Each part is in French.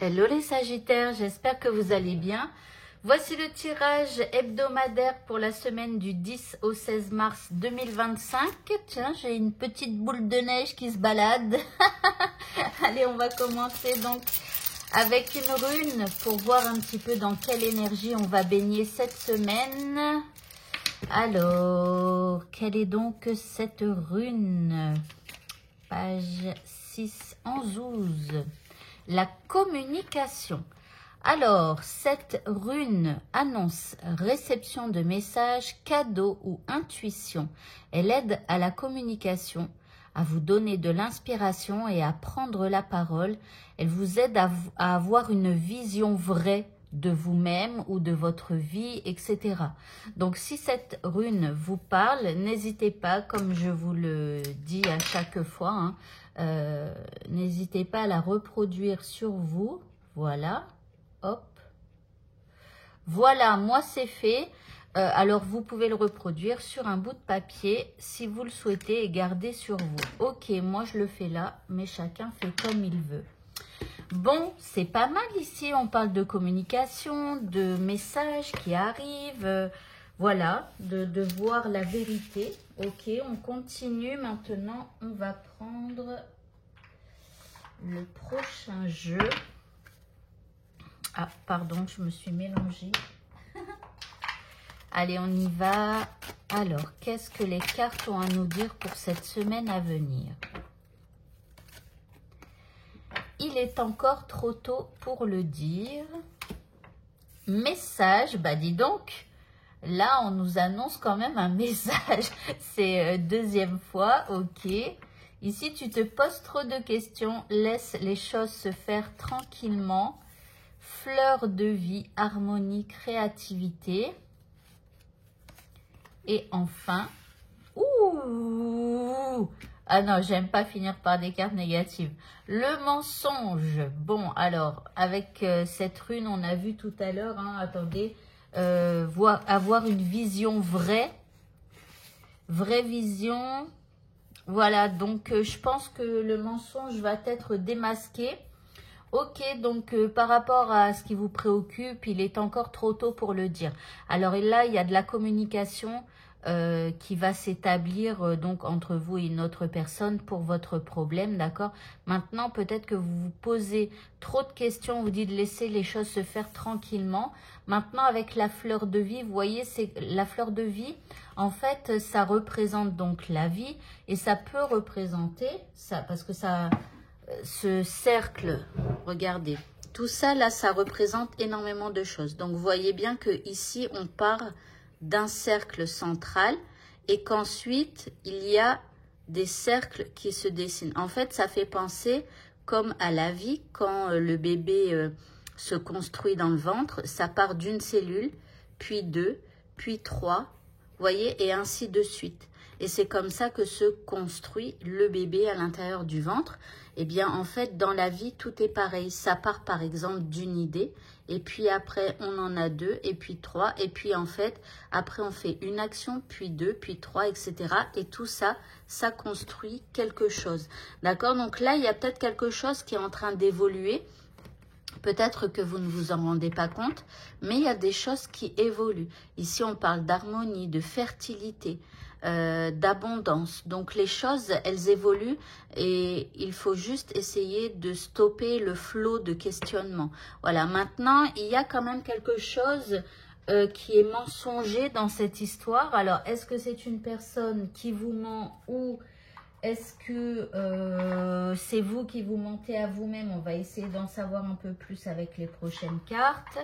Hello les Sagittaires, j'espère que vous allez bien. Voici le tirage hebdomadaire pour la semaine du 10 au 16 mars 2025. Tiens, j'ai une petite boule de neige qui se balade. Allez, on va commencer donc avec une rune pour voir un petit peu dans quelle énergie on va baigner cette semaine. Alors, quelle est donc cette rune? Page 6 en 12. La communication. Alors, cette rune annonce réception de messages, cadeaux ou intuition. Elle aide à la communication, à vous donner de l'inspiration et à prendre la parole. Elle vous aide à avoir une vision vraie de vous-même ou de votre vie, etc. Donc, si cette rune vous parle, n'hésitez pas, comme je vous le dis à chaque fois, n'hésitez pas à la reproduire sur vous. Voilà, hop. Voilà, moi c'est fait. Alors, vous pouvez le reproduire sur un bout de papier si vous le souhaitez et garder sur vous. Ok, moi je le fais là, mais chacun fait comme il veut. Bon, c'est pas mal ici, on parle de communication, de messages qui arrivent, voilà, de voir la vérité. Ok, on continue maintenant, on va prendre le prochain jeu. Ah, pardon, je me suis mélangée. Allez, on y va. Alors, qu'est-ce que les cartes ont à nous dire pour cette semaine à venir ? Il est encore trop tôt pour le dire. Message, bah dis donc, là on nous annonce quand même un message. C'est deuxième fois, ok. Ici tu te poses trop de questions, laisse les choses se faire tranquillement. Fleur de vie, harmonie, créativité. Et enfin, ouh, ah non, j'aime pas finir par des cartes négatives. Le mensonge. Bon, alors, avec cette rune, on a vu tout à l'heure, attendez, avoir une vision vraie. Vraie vision. Voilà, donc je pense que le mensonge va être démasqué. Ok, donc par rapport à ce qui vous préoccupe, il est encore trop tôt pour le dire. Alors là, il y a de la communication qui va s'établir donc entre vous et une autre personne pour votre problème, d'accord? Maintenant, peut-être que vous vous posez trop de questions, vous dites de laisser les choses se faire tranquillement. Maintenant, avec la fleur de vie, vous voyez, c'est la fleur de vie, en fait, ça représente donc la vie et ça peut représenter, ça, parce que ça... ce cercle, regardez, tout ça là, ça représente énormément de choses. Donc, vous voyez bien que ici, on part d'un cercle central et qu'ensuite, il y a des cercles qui se dessinent. En fait, ça fait penser comme à la vie, quand le bébé se construit dans le ventre, ça part d'une cellule, puis deux, puis trois, vous voyez, et ainsi de suite. Et c'est comme ça que se construit le bébé à l'intérieur du ventre. Eh bien, en fait, dans la vie, tout est pareil. Ça part, par exemple, d'une idée. Et puis après, on en a deux, et puis trois. Et puis, en fait, après, on fait une action, puis deux, puis trois, etc. Et tout ça, ça construit quelque chose. D'accord? Donc là, il y a peut-être quelque chose qui est en train d'évoluer. Peut-être que vous ne vous en rendez pas compte, mais il y a des choses qui évoluent. Ici, on parle d'harmonie, de fertilité, d'abondance. Donc, les choses, elles évoluent et il faut juste essayer de stopper le flot de questionnement. Voilà, maintenant, il y a quand même quelque chose qui est mensonger dans cette histoire. Alors, est-ce que c'est une personne qui vous ment ou... est-ce que c'est vous qui vous mentez à vous-même? On va essayer d'en savoir un peu plus avec les prochaines cartes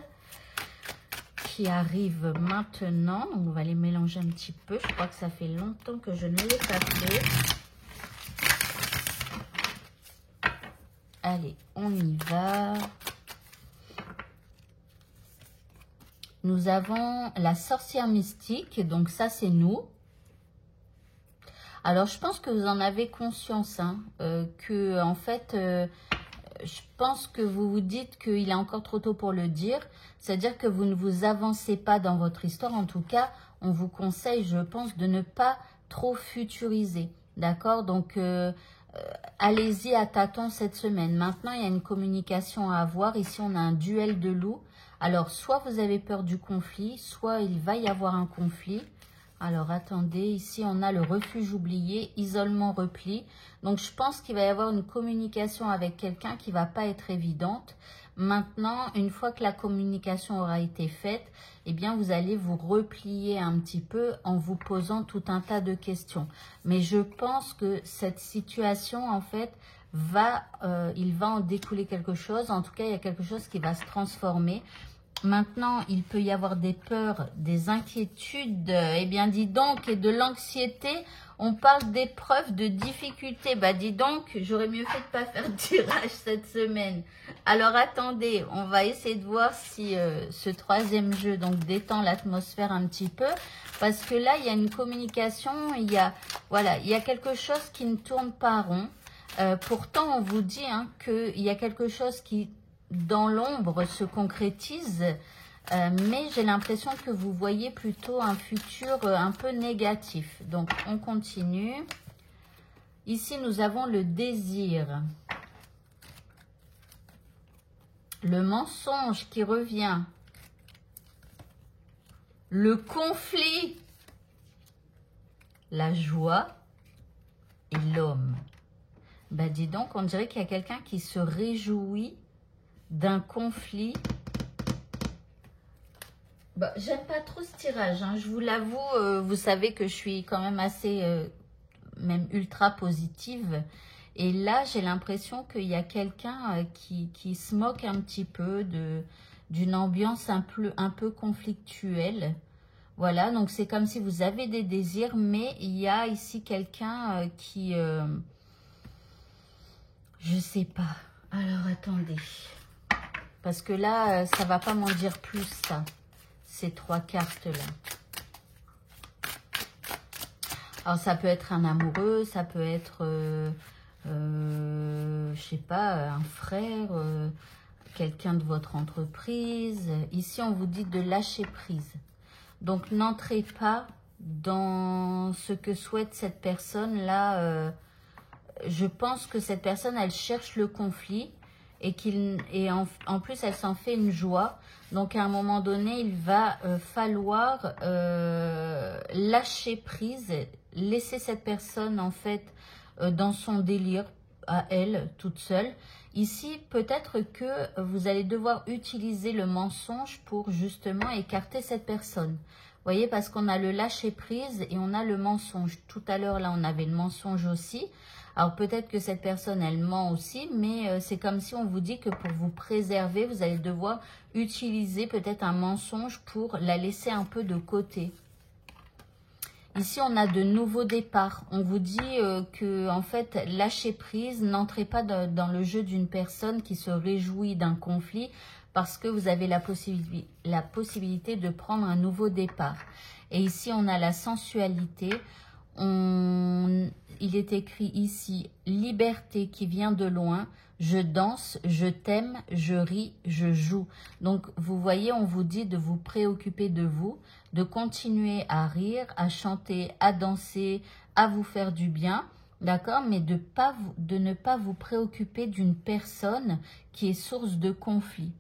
qui arrivent maintenant. Donc, on va les mélanger un petit peu. Je crois que ça fait longtemps que je ne l'ai pas fait. Allez, on y va. Nous avons la sorcière mystique. Donc, ça, c'est nous. Alors, je pense que vous en avez conscience, que en fait, je pense que vous vous dites qu'il est encore trop tôt pour le dire. C'est-à-dire que vous ne vous avancez pas dans votre histoire. En tout cas, on vous conseille, je pense, de ne pas trop futuriser. D'accord? Donc, allez-y à tâtons cette semaine. Maintenant, il y a une communication à avoir. Ici, on a un duel de loups. Alors, soit vous avez peur du conflit, soit il va y avoir un conflit. Alors, attendez, ici, on a le refuge oublié, isolement, repli. Donc, je pense qu'il va y avoir une communication avec quelqu'un qui ne va pas être évidente. Maintenant, une fois que la communication aura été faite, eh bien, vous allez vous replier un petit peu en vous posant tout un tas de questions. Mais je pense que cette situation, en fait, il va en découler quelque chose. En tout cas, il y a quelque chose qui va se transformer. Maintenant, il peut y avoir des peurs, des inquiétudes, eh bien, dis donc, et de l'anxiété. On parle d'épreuves, de difficultés. Bah, dis donc, j'aurais mieux fait de pas faire de tirage cette semaine. Alors, attendez, on va essayer de voir si ce troisième jeu donc détend l'atmosphère un petit peu. Parce que là, il y a une communication, voilà, il y a quelque chose qui ne tourne pas rond. Pourtant, on vous dit qu'il y a quelque chose qui, dans l'ombre, se concrétise. Mais j'ai l'impression que vous voyez plutôt un futur un peu négatif. Donc, on continue. Ici, nous avons le désir. Le mensonge qui revient. Le conflit. La joie et l'homme. Ben, dis donc, on dirait qu'il y a quelqu'un qui se réjouit d'un conflit. Bah, j'aime pas trop ce tirage, je vous l'avoue. Vous savez que je suis quand même assez, même ultra positive. Et là, j'ai l'impression qu'il y a quelqu'un qui se moque un petit peu d'une ambiance un peu conflictuelle. Voilà, donc c'est comme si vous avez des désirs, mais il y a ici quelqu'un qui... je sais pas. Alors, attendez. Parce que là, ça va pas m'en dire plus, ça. Ces trois cartes-là. Alors, ça peut être un amoureux, ça peut être, je sais pas, un frère, quelqu'un de votre entreprise. Ici, on vous dit de lâcher prise. Donc, n'entrez pas dans ce que souhaite cette personne-là. Je pense que cette personne, elle cherche le conflit. Et en plus, elle s'en fait une joie. Donc, à un moment donné, il va falloir lâcher prise, laisser cette personne, en fait, dans son délire, à elle, toute seule. Ici, peut-être que vous allez devoir utiliser le mensonge pour, justement, écarter cette personne. Vous voyez, parce qu'on a le lâcher prise et on a le mensonge. Tout à l'heure, là, on avait le mensonge aussi. Alors, peut-être que cette personne, elle ment aussi, mais c'est comme si on vous dit que pour vous préserver, vous allez devoir utiliser peut-être un mensonge pour la laisser un peu de côté. Ici, on a de nouveaux départs. On vous dit que, en fait, lâchez prise, n'entrez pas dans le jeu d'une personne qui se réjouit d'un conflit parce que vous avez la possibilité de prendre un nouveau départ. Et ici, on a la sensualité. Il est écrit ici, liberté qui vient de loin, je danse, je t'aime, je ris, je joue. Donc, vous voyez, on vous dit de vous préoccuper de vous, de continuer à rire, à chanter, à danser, à vous faire du bien, d'accord? Mais de ne pas vous préoccuper d'une personne qui est source de conflit.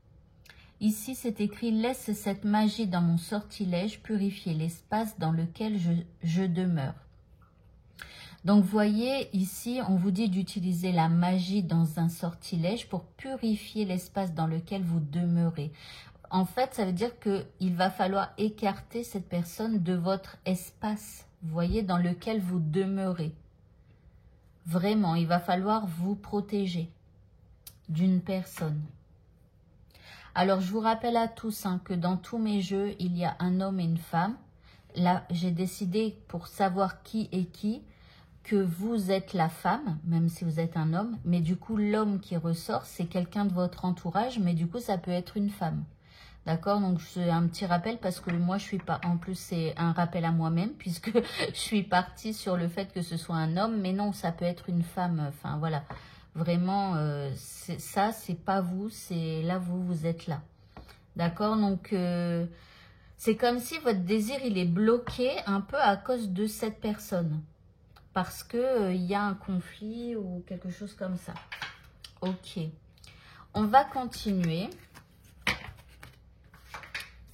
Ici, c'est écrit « Laisse cette magie dans mon sortilège purifier l'espace dans lequel je demeure ». Donc, voyez, ici, on vous dit d'utiliser la magie dans un sortilège pour purifier l'espace dans lequel vous demeurez. En fait, ça veut dire qu'il va falloir écarter cette personne de votre espace, vous voyez, dans lequel vous demeurez. Vraiment, il va falloir vous protéger d'une personne. Alors, je vous rappelle à tous que dans tous mes jeux, il y a un homme et une femme. Là, j'ai décidé, pour savoir qui est qui, que vous êtes la femme, même si vous êtes un homme. Mais du coup, l'homme qui ressort, c'est quelqu'un de votre entourage. Mais du coup, ça peut être une femme. D'accord? Donc, c'est un petit rappel parce que moi, je suis pas... En plus, c'est un rappel à moi-même puisque je suis partie sur le fait que ce soit un homme. Mais non, ça peut être une femme. Enfin, voilà. Vraiment, ça, c'est pas vous. C'est là, vous êtes là. D'accord? Donc, c'est comme si votre désir, il est bloqué un peu à cause de cette personne. parce que il y a un conflit ou quelque chose comme ça. Ok. On va continuer.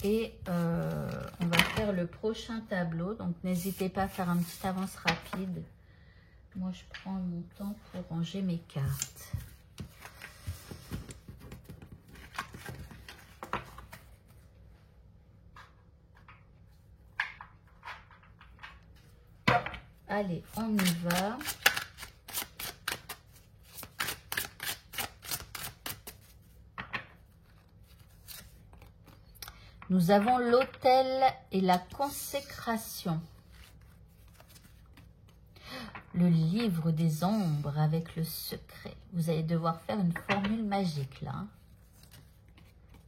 Et on va faire le prochain tableau. Donc, n'hésitez pas à faire un petit avance rapide. Moi, je prends mon temps pour ranger mes cartes. Allez, on y va. Nous avons l'autel et la consécration. Le livre des ombres avec le secret. Vous allez devoir faire une formule magique là.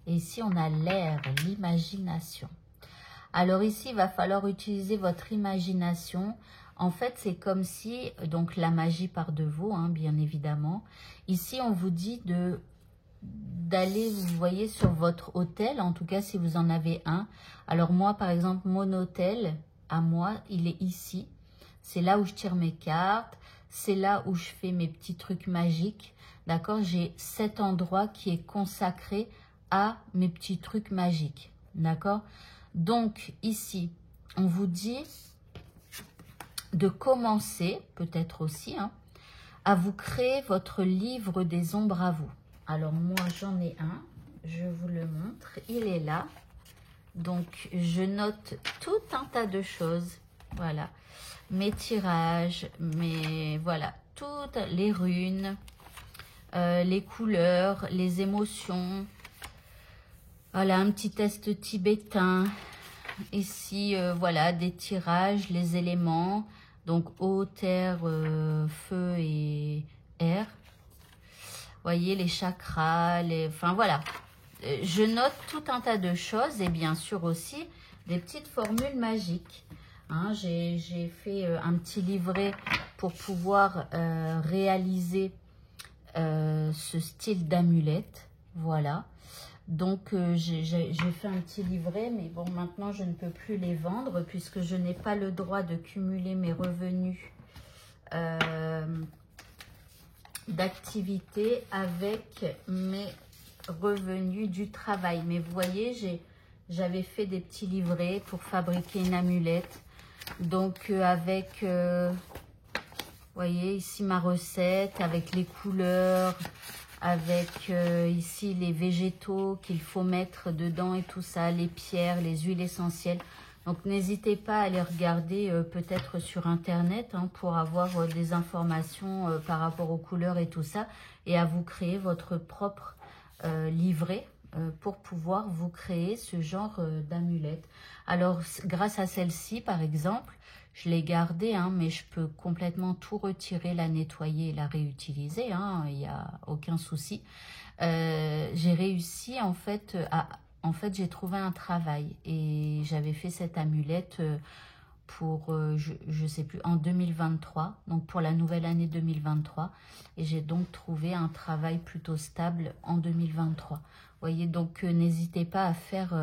Et ici, on a l'air, l'imagination. Alors ici, il va falloir utiliser votre imagination. En fait, c'est comme si, donc la magie part de vous, hein, bien évidemment. Ici, on vous dit d'aller, vous voyez, sur votre hôtel, en tout cas si vous en avez un. Alors moi, par exemple, mon hôtel, à moi, il est ici. C'est là où je tire mes cartes, c'est là où je fais mes petits trucs magiques. D'accord? J'ai cet endroit qui est consacré à mes petits trucs magiques. D'accord? Donc, ici, on vous dit de commencer, peut-être aussi, hein, à vous créer votre livre des ombres à vous. Alors, moi, j'en ai un. Je vous le montre. Il est là. Donc, je note tout un tas de choses. Voilà. Mes tirages, voilà, toutes les runes, les couleurs, les émotions. Voilà, un petit test tibétain. Ici, voilà, des tirages, les éléments. Donc, eau, terre, feu et air. Voyez, les chakras, enfin, voilà. Je note tout un tas de choses et bien sûr aussi des petites formules magiques. Hein, j'ai fait un petit livret pour pouvoir réaliser ce style d'amulette. Voilà. Donc, j'ai fait un petit livret, mais bon, maintenant, je ne peux plus les vendre puisque je n'ai pas le droit de cumuler mes revenus d'activité avec mes revenus du travail. Mais vous voyez, j'avais fait des petits livrets pour fabriquer une amulette. Donc, avec, voyez, ici ma recette, avec les couleurs, avec ici les végétaux qu'il faut mettre dedans et tout ça, les pierres, les huiles essentielles. Donc, n'hésitez pas à aller regarder peut-être sur Internet hein, pour avoir des informations par rapport aux couleurs et tout ça. Et à vous créer votre propre livret pour pouvoir vous créer ce genre d'amulette. Alors, grâce à celle-ci, par exemple, je l'ai gardée, hein, mais je peux complètement tout retirer, la nettoyer et la réutiliser. Hein, il n'y a aucun souci. J'ai réussi, en fait, j'ai trouvé un travail et j'avais fait cette amulette pour, je ne sais plus, en 2023, donc pour la nouvelle année 2023. Et j'ai donc trouvé un travail plutôt stable en 2023. Vous voyez, donc n'hésitez pas à faire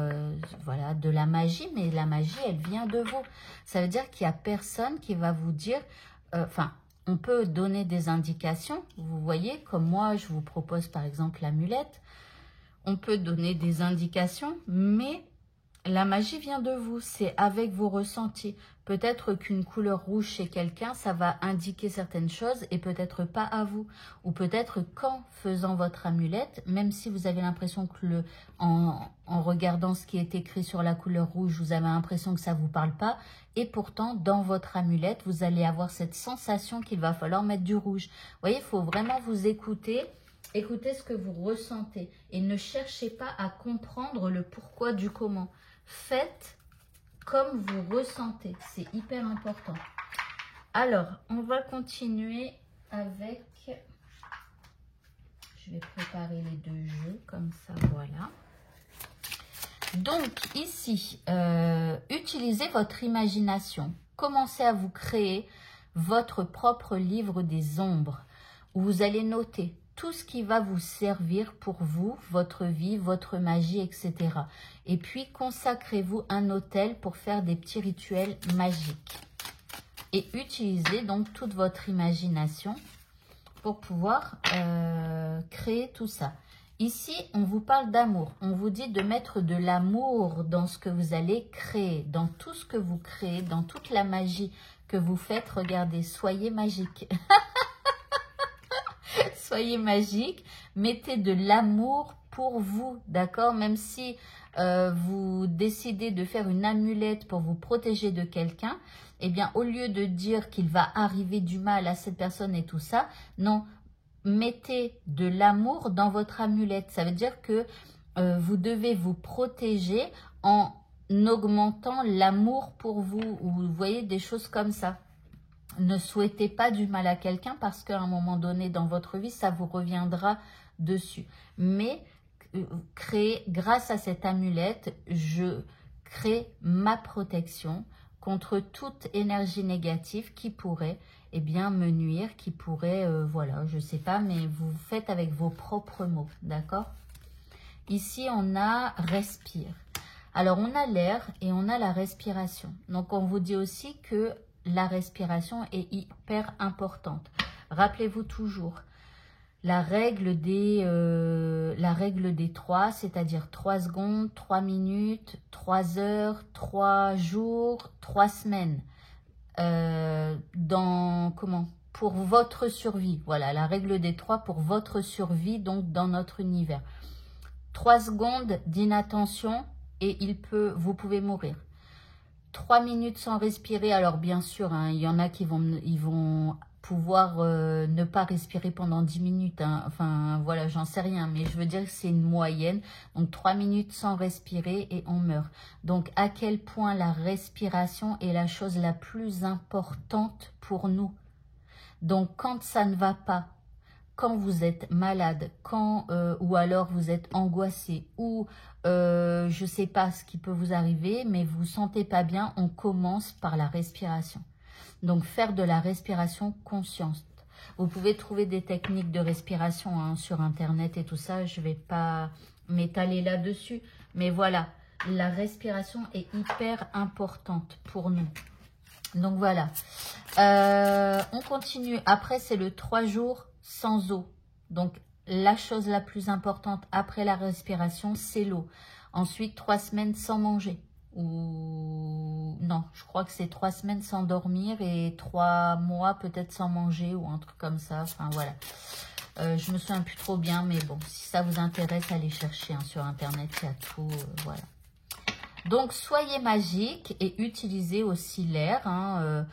voilà, de la magie, mais la magie, elle vient de vous. Ça veut dire qu'il n'y a personne qui va vous dire, enfin, on peut donner des indications, vous voyez, comme moi, je vous propose par exemple l'amulette. On peut donner des indications, mais la magie vient de vous, c'est avec vos ressentis. Peut-être qu'une couleur rouge chez quelqu'un, ça va indiquer certaines choses et peut-être pas à vous. Ou peut-être qu'en faisant votre amulette, même si vous avez l'impression que en regardant ce qui est écrit sur la couleur rouge, vous avez l'impression que ça ne vous parle pas. Et pourtant, dans votre amulette, vous allez avoir cette sensation qu'il va falloir mettre du rouge. Vous voyez, il faut vraiment vous écouter. Écoutez ce que vous ressentez et ne cherchez pas à comprendre le pourquoi du comment. Faites comme vous ressentez, c'est hyper important. Alors, on va continuer avec... Je vais préparer les deux jeux comme ça, voilà. Donc, ici, utilisez votre imagination. Commencez à vous créer votre propre livre des ombres où vous allez noter tout ce qui va vous servir pour vous, votre vie, votre magie, etc. Et puis, consacrez-vous un hôtel pour faire des petits rituels magiques. et utilisez donc toute votre imagination pour pouvoir créer tout ça. Ici, on vous parle d'amour. On vous dit de mettre de l'amour dans ce que vous allez créer, dans tout ce que vous créez, dans toute la magie que vous faites. Regardez, soyez magique. Soyez magique. Mettez de l'amour pour vous, d'accord? Même si vous décidez de faire une amulette pour vous protéger de quelqu'un, eh bien, au lieu de dire qu'il va arriver du mal à cette personne et tout ça, non, mettez de l'amour dans votre amulette. Ça veut dire que vous devez vous protéger en augmentant l'amour pour vous, ou vous voyez, des choses comme ça. Ne souhaitez pas du mal à quelqu'un parce qu'à un moment donné dans votre vie, ça vous reviendra dessus. Mais créez, grâce à cette amulette, je crée ma protection contre toute énergie négative qui pourrait bien me nuire, qui pourrait, voilà, je sais pas, mais vous faites avec vos propres mots, d'accord? Ici, on a respire. Alors, on a l'air et on a la respiration. Donc, on vous dit aussi que la respiration est hyper importante. Rappelez-vous toujours la règle des 3, c'est-à-dire 3 secondes, 3 minutes, 3 heures, 3 jours, 3 semaines. Pour votre survie. Voilà, la règle des 3 pour votre survie, donc dans notre univers. 3 secondes d'inattention et vous pouvez mourir. 3 minutes sans respirer, alors bien sûr, hein, il y en a qui vont pouvoir ne pas respirer pendant 10 minutes. Hein. Enfin, voilà, j'en sais rien, mais je veux dire que c'est une moyenne. Donc, 3 minutes sans respirer et on meurt. Donc, à quel point la respiration est la chose la plus importante pour nous. Donc, quand ça ne va pas, quand vous êtes malade, ou alors vous êtes angoissé, ou je ne sais pas ce qui peut vous arriver, mais vous ne vous sentez pas bien, on commence par la respiration. Donc, faire de la respiration consciente. Vous pouvez trouver des techniques de respiration hein, sur Internet et tout ça. Je ne vais pas m'étaler là-dessus. Mais voilà, la respiration est hyper importante pour nous. Donc, voilà. On continue. Après, c'est le 3 jours sans eau. Donc, la chose la plus importante après la respiration, c'est l'eau. Ensuite, 3 semaines sans manger. Ou non, je crois que c'est 3 semaines sans dormir et 3 mois peut-être sans manger ou un truc comme ça. Enfin, voilà. Je me souviens plus trop bien, mais bon, si ça vous intéresse, allez chercher hein, sur Internet, il y a tout. Voilà. Donc, soyez magique et utilisez aussi l'air, hein,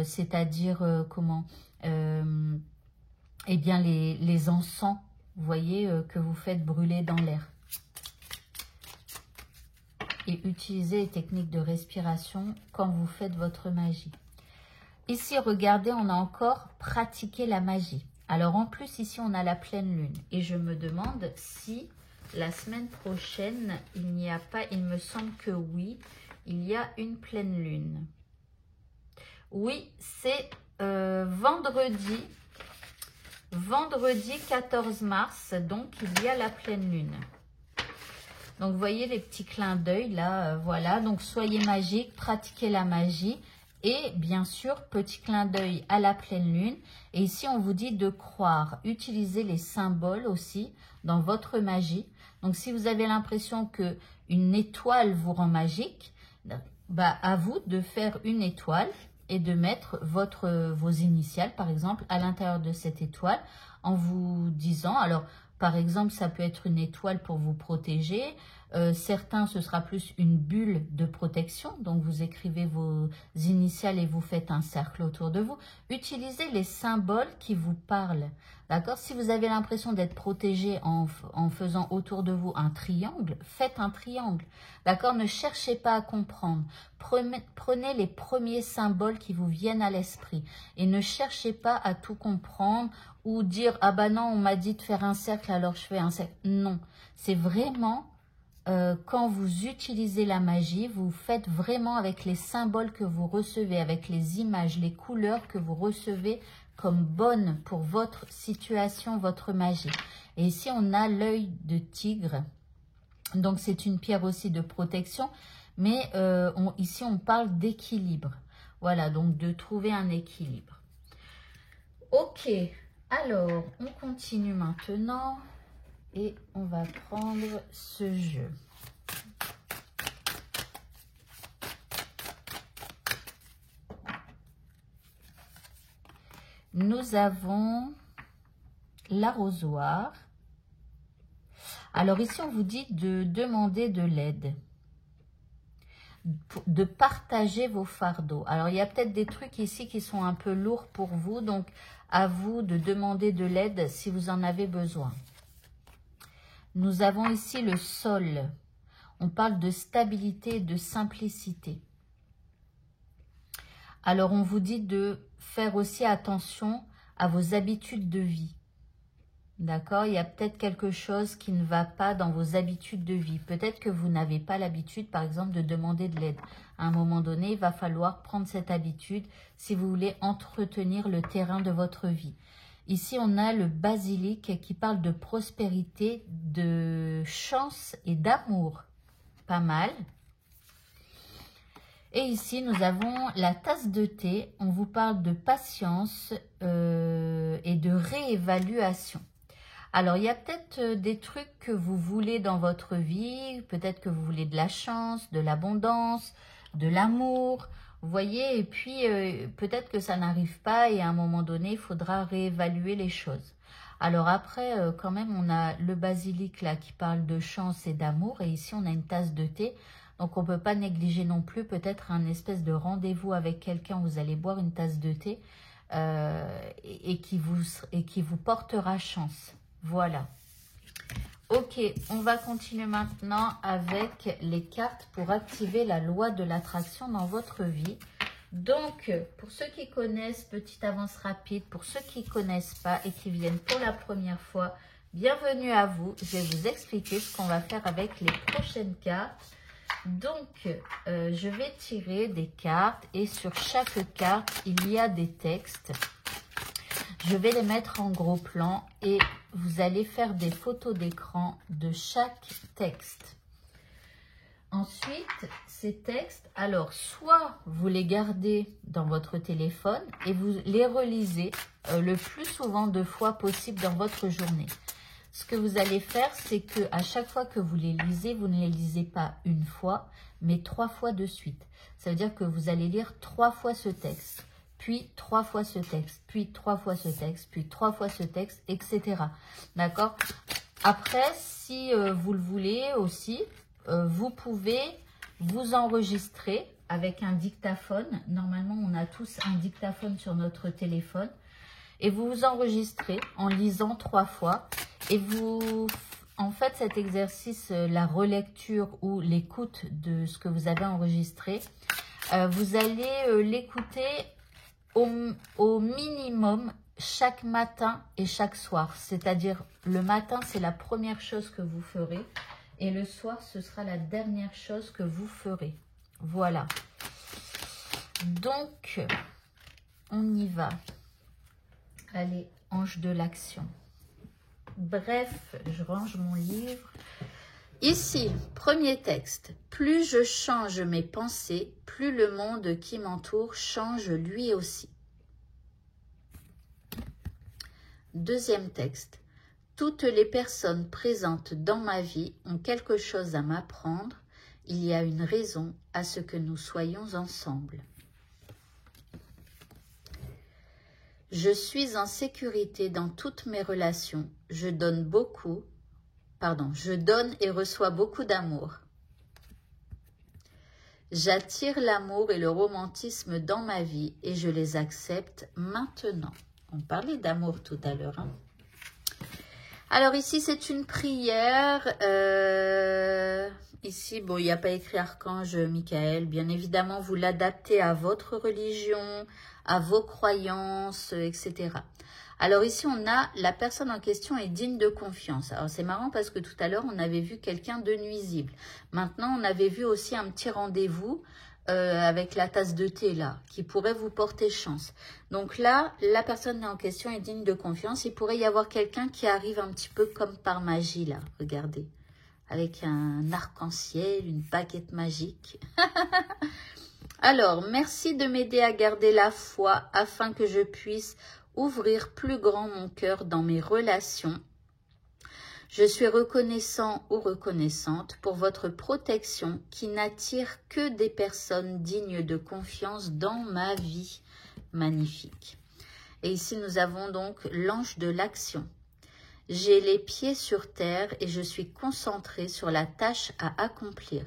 c'est-à-dire, eh bien, les encens, vous voyez, que vous faites brûler dans l'air. Et utilisez les techniques de respiration quand vous faites votre magie. Ici, regardez, on a encore pratiqué la magie. Alors, en plus, ici, on a la pleine lune. Et je me demande si la semaine prochaine, il n'y a pas, il me semble que oui, il y a une pleine lune. Oui, c'est vendredi 14 mars, donc il y a la pleine lune. Donc, vous voyez les petits clins d'œil là, voilà. Donc, soyez magique, pratiquez la magie. Et bien sûr, petit clin d'œil à la pleine lune. Et ici, on vous dit de croire. Utilisez les symboles aussi dans votre magie. Donc, si vous avez l'impression qu'une étoile vous rend magique, bah, à vous de faire une étoile et de mettre vos initiales, par exemple, à l'intérieur de cette étoile en vous disant, alors, par exemple, ça peut être une étoile pour vous protéger. Certains, ce sera plus une bulle de protection. Donc, vous écrivez vos initiales et vous faites un cercle autour de vous. Utilisez les symboles qui vous parlent. D'accord? Si vous avez l'impression d'être protégé en faisant autour de vous un triangle, faites un triangle. D'accord? Ne cherchez pas à comprendre. Prenez les premiers symboles qui vous viennent à l'esprit. Et ne cherchez pas à tout comprendre ou dire « Ah bah non, on m'a dit de faire un cercle, alors je fais un cercle. » Non, c'est vraiment... quand vous utilisez la magie, vous faites vraiment avec les symboles que vous recevez, avec les images, les couleurs que vous recevez comme bonnes pour votre situation, votre magie. Et ici, on a l'œil de tigre. Donc, c'est une pierre aussi de protection. Mais ici, on parle d'équilibre. Voilà, donc de trouver un équilibre. Ok, alors on continue maintenant et on va prendre ce jeu. Nous avons l'arrosoir. Alors ici, on vous dit de demander de l'aide, de partager vos fardeaux. Alors, il y a peut-être des trucs ici qui sont un peu lourds pour vous, donc à vous de demander de l'aide si vous en avez besoin. Nous avons ici le sol. On parle de stabilité et de simplicité. Alors, on vous dit de faire aussi attention à vos habitudes de vie. D'accord? Il y a peut-être quelque chose qui ne va pas dans vos habitudes de vie. Peut-être que vous n'avez pas l'habitude, par exemple, de demander de l'aide. À un moment donné, il va falloir prendre cette habitude si vous voulez entretenir le terrain de votre vie. Ici, on a le basilic qui parle de prospérité, de chance et d'amour. Pas mal. Et ici, nous avons la tasse de thé. On vous parle de patience et de réévaluation. Alors, il y a peut-être des trucs que vous voulez dans votre vie. Peut-être que vous voulez de la chance, de l'abondance, de l'amour. Vous voyez, et puis peut-être que ça n'arrive pas et à un moment donné, il faudra réévaluer les choses. Alors après, quand même, on a le basilic là qui parle de chance et d'amour. Et ici, on a une tasse de thé. Donc, on ne peut pas négliger non plus peut-être un espèce de rendez-vous avec quelqu'un où vous allez boire une tasse de thé et qui vous portera chance. Voilà. Ok, on va continuer maintenant avec les cartes pour activer la loi de l'attraction dans votre vie. Donc, pour ceux qui connaissent, petite avance rapide. Pour ceux qui ne connaissent pas et qui viennent pour la première fois, bienvenue à vous. Je vais vous expliquer ce qu'on va faire avec les prochaines cartes. Donc, je vais tirer des cartes et sur chaque carte, il y a des textes. Je vais les mettre en gros plan et vous allez faire des photos d'écran de chaque texte. Ensuite, ces textes, alors soit vous les gardez dans votre téléphone et vous les relisez le plus souvent de fois possible dans votre journée. Ce que vous allez faire, c'est que à chaque fois que vous les lisez, vous ne les lisez pas une fois, mais 3 fois de suite. Ça veut dire que vous allez lire 3 fois ce texte, puis 3 fois ce texte, puis 3 fois ce texte, puis 3 fois ce texte, etc. D'accord? Après, si vous le voulez aussi, vous pouvez vous enregistrer avec un dictaphone. Normalement, on a tous un dictaphone sur notre téléphone. Et vous vous enregistrez en lisant 3 fois. Et vous, en fait, cet exercice, la relecture ou l'écoute de ce que vous avez enregistré, vous allez l'écouter au minimum chaque matin et chaque soir. C'est-à-dire, le matin, c'est la première chose que vous ferez. Et le soir, ce sera la dernière chose que vous ferez. Voilà. Donc, on y va. Allez, ange de l'action. Bref, je range mon livre. Ici, premier texte. Plus je change mes pensées, plus le monde qui m'entoure change lui aussi. Deuxième texte. Toutes les personnes présentes dans ma vie ont quelque chose à m'apprendre. Il y a une raison à ce que nous soyons ensemble. Je suis en sécurité dans toutes mes relations. Je donne et reçois beaucoup d'amour. J'attire l'amour et le romantisme dans ma vie et je les accepte maintenant. On parlait d'amour tout à l'heure. Alors ici, c'est une prière. Ici, bon, il n'y a pas écrit Archange Michael. Bien évidemment, vous l'adaptez à votre religion, à vos croyances, etc. Alors ici, on a la personne en question est digne de confiance. Alors c'est marrant parce que tout à l'heure, on avait vu quelqu'un de nuisible. Maintenant, on avait vu aussi un petit rendez-vous avec la tasse de thé là, qui pourrait vous porter chance. Donc là, la personne en question est digne de confiance. Il pourrait y avoir quelqu'un qui arrive un petit peu comme par magie là, regardez. Avec un arc-en-ciel, une baguette magique. Alors, merci de m'aider à garder la foi afin que je puisse ouvrir plus grand mon cœur dans mes relations. Je suis reconnaissant ou reconnaissante pour votre protection qui n'attire que des personnes dignes de confiance dans ma vie. Magnifique. Et ici, nous avons donc l'ange de l'action. J'ai les pieds sur terre et je suis concentrée sur la tâche à accomplir.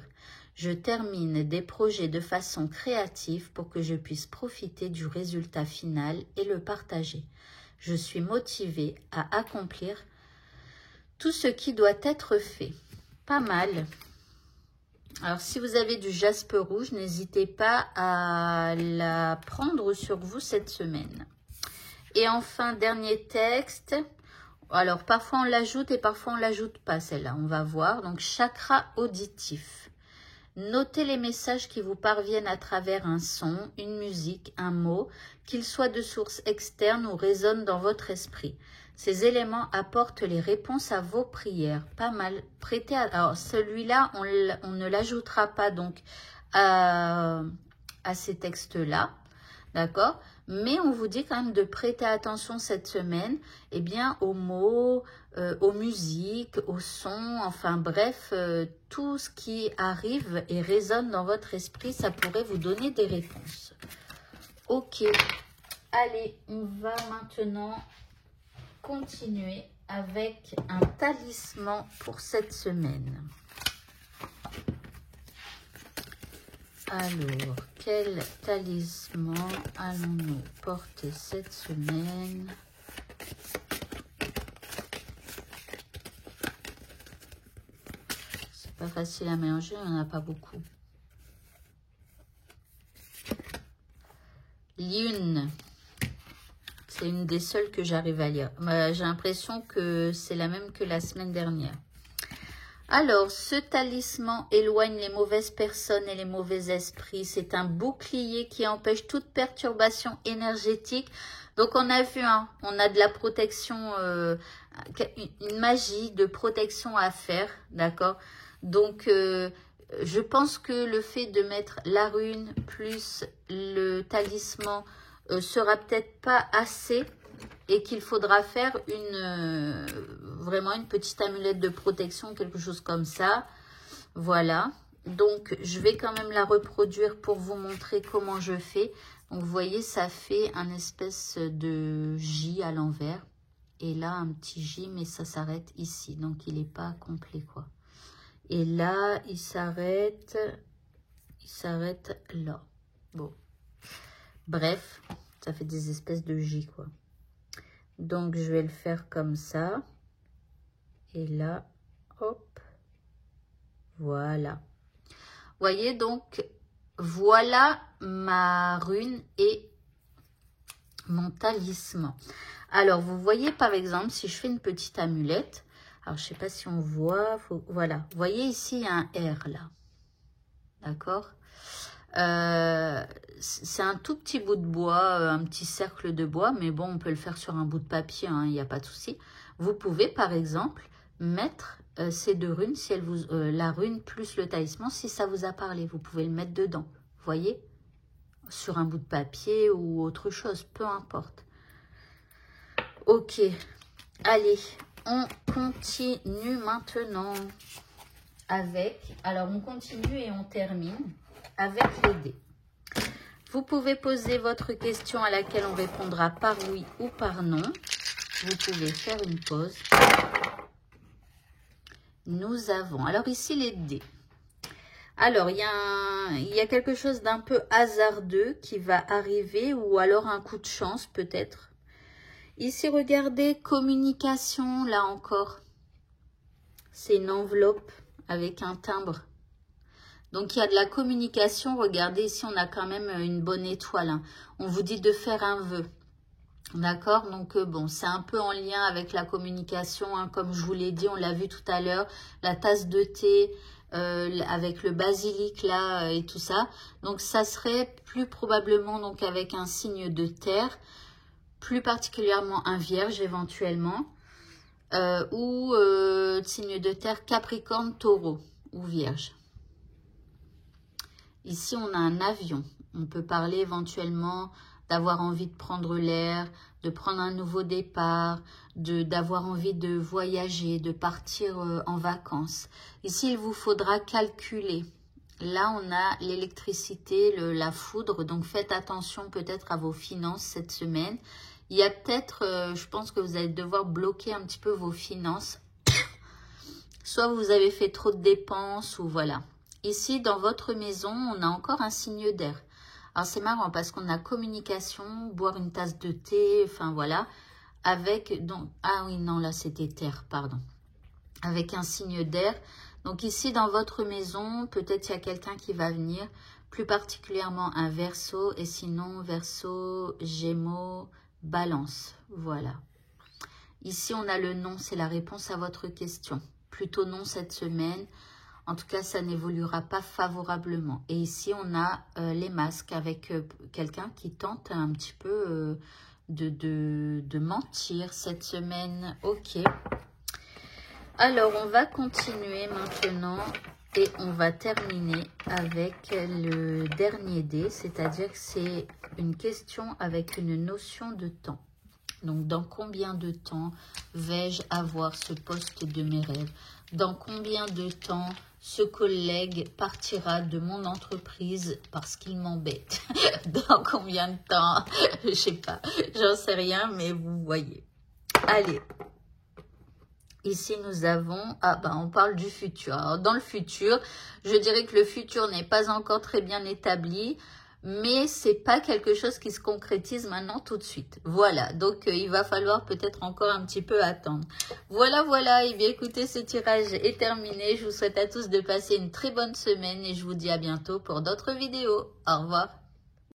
Je termine des projets de façon créative pour que je puisse profiter du résultat final et le partager. Je suis motivée à accomplir tout ce qui doit être fait. Pas mal. Alors, si vous avez du jaspe rouge, n'hésitez pas à la prendre sur vous cette semaine. Et enfin, dernier texte. Alors, parfois on l'ajoute et parfois on l'ajoute pas, celle-là. On va voir. Donc, chakra auditif. Notez les messages qui vous parviennent à travers un son, une musique, un mot, qu'ils soient de source externe ou résonnent dans votre esprit. Ces éléments apportent les réponses à vos prières. Pas mal. Prêtez à... Alors, celui-là, on ne l'ajoutera pas donc à ces textes-là. D'accord? Mais on vous dit quand même de prêter attention cette semaine, eh bien, aux mots, aux musiques, aux sons, enfin bref, tout ce qui arrive et résonne dans votre esprit, ça pourrait vous donner des réponses. Ok, allez, on va maintenant continuer avec un talisman pour cette semaine. Alors, quel talisman allons-nous porter cette semaine? C'est pas facile à mélanger, il n'y en a pas beaucoup. Lune, c'est une des seules que j'arrive à lire. J'ai l'impression que c'est la même que la semaine dernière. Alors, ce talisman éloigne les mauvaises personnes et les mauvais esprits. C'est un bouclier qui empêche toute perturbation énergétique. Donc, on a vu, hein, on a de la protection, une magie de protection à faire, d'accord? Donc, je pense que le fait de mettre la rune plus le talisman sera peut-être pas assez. Et qu'il faudra faire vraiment une petite amulette de protection, quelque chose comme ça. Voilà. Donc, je vais quand même la reproduire pour vous montrer comment je fais. Donc, vous voyez, ça fait un espèce de J à l'envers. Et là, un petit J, mais ça s'arrête ici. Donc, il n'est pas complet, quoi. Et là, il s'arrête là. Bon. Bref, ça fait des espèces de J, quoi. Donc, je vais le faire comme ça. Et là, hop. Voilà. Vous voyez, donc, voilà ma rune et mon talisman. Alors, vous voyez, par exemple, si je fais une petite amulette. Alors, je ne sais pas si on voit. Voilà. Vous voyez ici, il y a un R, là. D'accord ? C'est un tout petit bout de bois, un petit cercle de bois, mais bon, on peut le faire sur un bout de papier, il n'y a pas de souci. Vous pouvez, par exemple, mettre ces deux runes, si elle vous, la rune plus le talisman, si ça vous a parlé, vous pouvez le mettre dedans, vous voyez, sur un bout de papier ou autre chose, peu importe. Ok, allez, on continue maintenant avec, alors on continue et on termine avec les dés. Vous pouvez poser votre question à laquelle on répondra par oui ou par non. Vous pouvez faire une pause. Nous avons, alors ici les dés. Alors, il y a quelque chose d'un peu hasardeux qui va arriver ou alors un coup de chance peut-être. Ici, regardez, communication, là encore. C'est une enveloppe avec un timbre. Donc, il y a de la communication. Regardez, ici, on a quand même une bonne étoile. Hein. On vous dit de faire un vœu. D'accord? Donc, bon, c'est un peu en lien avec la communication. Hein. Comme je vous l'ai dit, on l'a vu tout à l'heure. La tasse de thé avec le basilic, là, et tout ça. Donc, ça serait plus probablement donc avec un signe de terre. Plus particulièrement un vierge, éventuellement. Ou signe de terre Capricorne, Taureau ou Vierge. Ici, on a un avion. On peut parler éventuellement d'avoir envie de prendre l'air, de prendre un nouveau départ, d'avoir envie de voyager, de partir en vacances. Ici, il vous faudra calculer. Là, on a l'électricité, la foudre, donc faites attention peut-être à vos finances cette semaine. Il y a peut-être, je pense que vous allez devoir bloquer un petit peu vos finances. Soit vous avez fait trop de dépenses ou voilà. Ici, dans votre maison, on a encore un signe d'air. Alors, c'est marrant parce qu'on a communication, boire une tasse de thé, enfin voilà. Avec, donc, ah oui, non, là, c'était terre, pardon. Avec un signe d'air. Donc, ici, dans votre maison, peut-être il y a quelqu'un qui va venir, plus particulièrement un Verseau, et sinon, Verseau, Gémeaux, Balance. Voilà. Ici, on a le non, c'est la réponse à votre question. Plutôt non cette semaine. En tout cas, ça n'évoluera pas favorablement. Et ici, on a les masques avec quelqu'un qui tente un petit peu de mentir cette semaine. Ok. Alors, on va continuer maintenant et on va terminer avec le dernier dé. C'est-à-dire que c'est une question avec une notion de temps. Donc, dans combien de temps vais-je avoir ce poste de mes rêves? Dans combien de temps ce collègue partira de mon entreprise parce qu'il m'embête? Dans combien de temps? Je sais pas, j'en sais rien, mais vous voyez. Allez. Ici, nous avons, on parle du futur. Alors, dans le futur, je dirais que le futur n'est pas encore très bien établi, mais c'est pas quelque chose qui se concrétise maintenant tout de suite. Voilà, donc il va falloir peut-être encore un petit peu attendre. Voilà, et bien écoutez, ce tirage est terminé. Je vous souhaite à tous de passer une très bonne semaine et je vous dis à bientôt pour d'autres vidéos. Au revoir.